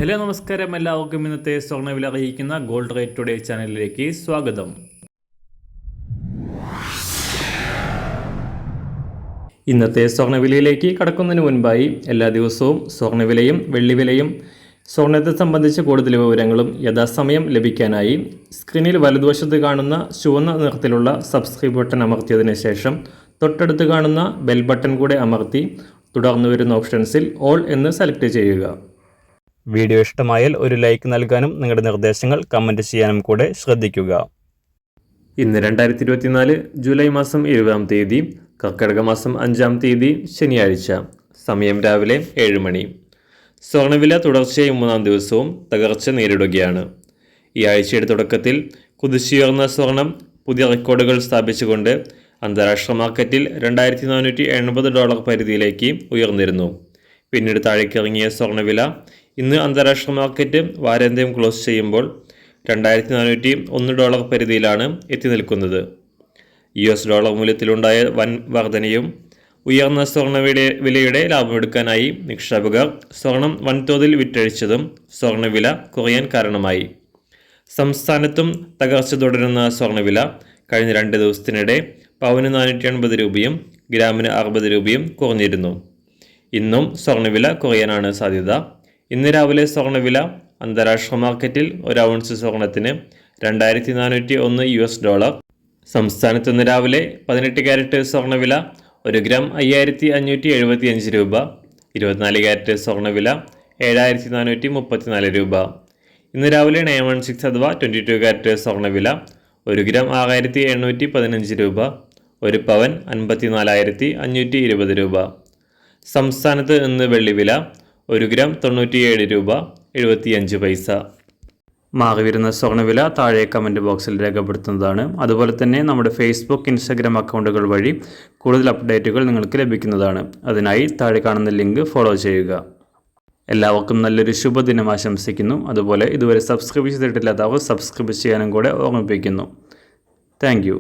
Hello നമസ്കാരം, എല്ലാവർക്കും ഇന്നത്തെ സ്വർണ്ണവില അറിയിക്കുന്ന ഗോൾഡ് റേറ്റ് ടുഡേ ചാനലിലേക്ക് സ്വാഗതം. ഇന്നത്തെ സ്വർണ്ണവിലയിലേക്ക് കടക്കുന്നതിന് മുൻപായി എല്ലാ ദിവസവും സ്വർണ്ണവിലയും വെള്ളിവിലയും സ്വർണ്ണത്തെ സംബന്ധിച്ച കൂടുതൽ വിവരങ്ങളും യഥാസമയം ലഭിക്കാനായി സ്ക്രീനിൽ വലതുവശത്ത് കാണുന്ന ചുവന്ന നിറത്തിലുള്ള സബ്സ്ക്രൈബ് ബട്ടൺ അമർത്തിയതിനു ശേഷം തൊട്ടടുത്ത് കാണുന്ന ബെൽ ബട്ടൺ കൂടെ അമർത്തി തുടർന്ന് വരുന്ന ഓപ്ഷൻസിൽ ഓൾ എന്ന് സെലക്ട് ചെയ്യുക. വീഡിയോ ഇഷ്ടമായാൽ ഒരു ലൈക്ക് നൽകാനും നിങ്ങളുടെ നിർദ്ദേശങ്ങൾ കമൻറ്റ് ചെയ്യാനും കൂടെ ശ്രദ്ധിക്കുക. ഇന്ന് 2024 ജൂലൈ മാസം 20-ാം തീയതി, കർക്കിടക മാസം 5-ാം തീയതി ശനിയാഴ്ച. സമയം രാവിലെ 7 മണി. സ്വർണ്ണവില തുടർച്ചയായി 3-ാം ദിവസവും തകർച്ച നേരിടുകയാണ്. ഈ ആഴ്ചയുടെ തുടക്കത്തിൽ കുതിച്ചുയർന്ന സ്വർണം പുതിയ റെക്കോർഡുകൾ സ്ഥാപിച്ചുകൊണ്ട് അന്താരാഷ്ട്ര മാർക്കറ്റിൽ $2,480 പരിധിയിലേക്ക് ഉയർന്നിരുന്നു. പിന്നീട് താഴേക്കിറങ്ങിയ സ്വർണ്ണവില ഇന്ന് അന്താരാഷ്ട്ര മാർക്കറ്റ് വാരാന്ത്യം ക്ലോസ് ചെയ്യുമ്പോൾ $2,401 പരിധിയിലാണ് എത്തി നിൽക്കുന്നത്. $US മൂല്യത്തിലുണ്ടായ വൻ വർധനയും ഉയർന്ന സ്വർണ്ണ വിലയുടെ ലാഭമെടുക്കാനായി നിക്ഷേപകർ സ്വർണം വൻതോതിൽ വിറ്റഴിച്ചതും സ്വർണ്ണവില കുറയാൻ കാരണമായി. സംസ്ഥാനത്തും തകർച്ച തുടരുന്ന സ്വർണ്ണവില കഴിഞ്ഞ 2 ദിവസത്തിനിടെ പവന് 480 രൂപയും ഗ്രാമിന് 60 രൂപയും കുറഞ്ഞിരുന്നു. ഇന്നും സ്വർണ്ണവില കുറയാനാണ് സാധ്യത. ഇന്ന് രാവിലെ സ്വർണ്ണവില അന്താരാഷ്ട്ര മാർക്കറ്റിൽ 1 ഔൺസ് സ്വർണത്തിന് $2,401. സംസ്ഥാനത്ത് ഇന്ന് രാവിലെ 18 ക്യാരറ്റ് സ്വർണ്ണവില 1 ഗ്രാം 5,575 രൂപ. 24 ക്യാരറ്റ് സ്വർണ്ണവില 7,434 രൂപ. ഇന്ന് രാവിലെ 916 അഥവാ 22 ക്യാരറ്റ് സ്വർണ്ണവില 1 ഗ്രാം 6,815 രൂപ. 1 പവൻ 54,520 രൂപ. സംസ്ഥാനത്ത് ഇന്ന് വെള്ളിവില 1 ഗ്രാം 97 രൂപ 75 പൈസ. മാറി വരുന്ന സ്വർണ്ണവില താഴെ കമൻറ്റ് ബോക്സിൽ രേഖപ്പെടുത്തുന്നതാണ്. അതുപോലെ തന്നെ നമ്മുടെ ഫേസ്ബുക്ക്, ഇൻസ്റ്റാഗ്രാം അക്കൗണ്ടുകൾ വഴി കൂടുതൽ അപ്ഡേറ്റുകൾ നിങ്ങൾക്ക് ലഭിക്കുന്നതാണ്. അതിനായി താഴെ കാണുന്ന ലിങ്ക് ഫോളോ ചെയ്യുക. എല്ലാവർക്കും നല്ലൊരു ശുഭദിനം ആശംസിക്കുന്നു. അതുപോലെ ഇതുവരെ സബ്സ്ക്രൈബ് ചെയ്തിട്ടില്ലാത്തവർ സബ്സ്ക്രൈബ് ചെയ്യാനും കൂടെ ഓർമ്മിപ്പിക്കുന്നു. താങ്ക്